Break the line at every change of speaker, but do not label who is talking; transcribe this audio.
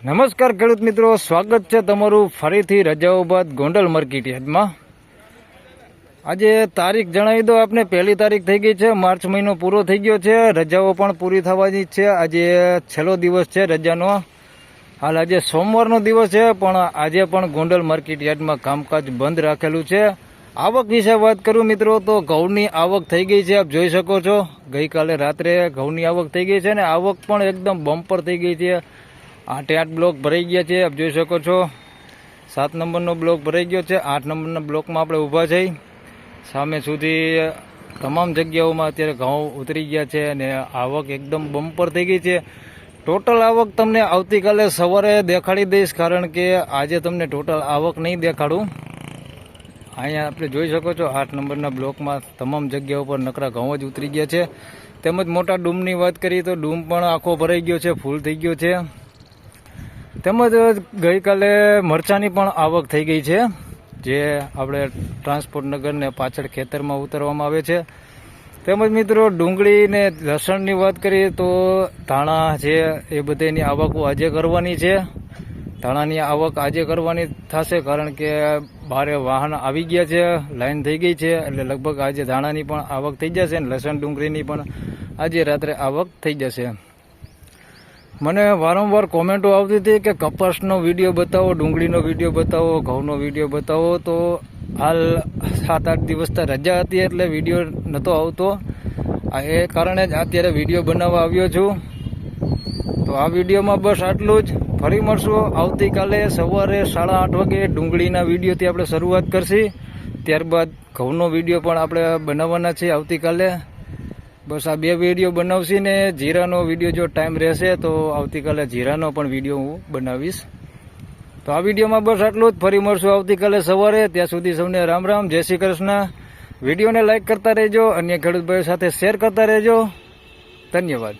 નમસ્કાર ખેડૂત મિત્રો, સ્વાગત છે તમારું ફરીથી રજાઓ બાદ ગોંડલ માર્કેટ યાર્ડમાં। આજે તારીખ જણાવી દો આપને, 1 તારીખ થઈ ગઈ છે, માર્ચ મહિનો પૂરો થઈ ગયો છે, રજાઓ પણ પૂરી થવાની છે। આજે છેલ્લો દિવસ છે રજાનો। હાલ આજે સોમવારનો દિવસ છે, પણ આજે પણ ગોંડલ માર્કેટ યાર્ડમાં કામકાજ બંધ રાખેલું છે। આવક વિશે વાત કરું મિત્રો તો ઘઉંની આવક થઈ ગઈ છે, આપ જોઈ શકો છો। ગઈકાલે રાત્રે ઘઉંની આવક થઈ ગઈ છે ને આવક પણ એકદમ બમ્પર થઈ ગઈ છે। 8 બ્લોક ભરાઈ ગયા છે, આપ જોઈ શકો છો। 7 નંબરનો બ્લોક ભરાઈ ગયો છે। 8 નંબરના બ્લોકમાં આપણે ઊભા છીએ। સામે સુધી તમામ જગ્યાઓમાં અત્યારે ઘઉં ઉતરી ગયા છે અને આવક એકદમ બમ્પર થઈ ગઈ છે। ટોટલ આવક તમને આવતીકાલે સવારે દેખાડી દઈશ, કારણ કે આજે તમને ટોટલ આવક નહીં દેખાડું। અહીંયા આપણે જોઈ શકો છો 8 નંબરના બ્લોકમાં તમામ જગ્યાઓ પર નકરા ઘઉં જ ઉતરી ગયા છે। તેમજ મોટા ડૂમની વાત કરીએ તો ડૂમ પણ આખો ભરાઈ ગયો છે, ફૂલ થઈ ગયો છે। તેમજ ગઈકાલે મરચાંની પણ આવક થઈ ગઈ છે, જે આપણે ટ્રાન્સપોર્ટ નગરને પાછળ ખેતરમાં ઉતારવામાં આવે છે। તેમજ મિત્રો ડુંગળી ને લસણની વાત કરીએ તો ધાણા છે એ બધાની આવકો આજે કરવાની છે। ધાણાની આવક આજે કરવાની થશે, કારણ કે ભારે વાહન આવી ગયા છે, લાઈન થઈ ગઈ છે, એટલે લગભગ આજે ધાણાની પણ આવક થઈ જશે અને લસણ ડુંગળીની પણ આજે રાત્રે આવક થઈ જશે। મને વારંવાર કોમેન્ટો આવતી હતી કે કપાસનો વિડીયો બતાવો, ડુંગળીનો વિડીયો બતાવો, ઘઉંનો વિડીયો બતાવો। તો હાલ 7-8 દિવસથી રજા હતી એટલે વિડીયો નહોતો આવતો, એ કારણે જ અત્યારે વિડીયો બનાવવા આવ્યો છું। તો આ વિડીયોમાં બસ આટલું જ। ફરી મળશું આવતીકાલે સવારે 8:30 વાગે ડુંગળીના વિડીયોથી આપણે શરૂઆત કરશી, ત્યારબાદ ઘઉંનો વિડીયો પણ આપણે બનાવવાના છે આવતીકાલે। બસ આ 2 વિડીયો બનાવશી ને જીરાનો વિડીયો જો ટાઈમ રહેશે તો આવતીકાલે જીરાનો પણ વિડીયો હું બનાવીશ। તો આ વિડીયોમાં બસ આટલું જ। ફરી મળશું આવતીકાલે સવારે, ત્યાં સુધી સૌને રામ રામ, જય શ્રી કૃષ્ણ। વિડીયોને લાઇક કરતા રહેજો, અન્ય ખેડૂત ભાઈઓ સાથે શેર કરતા રહેજો। ધન્યવાદ।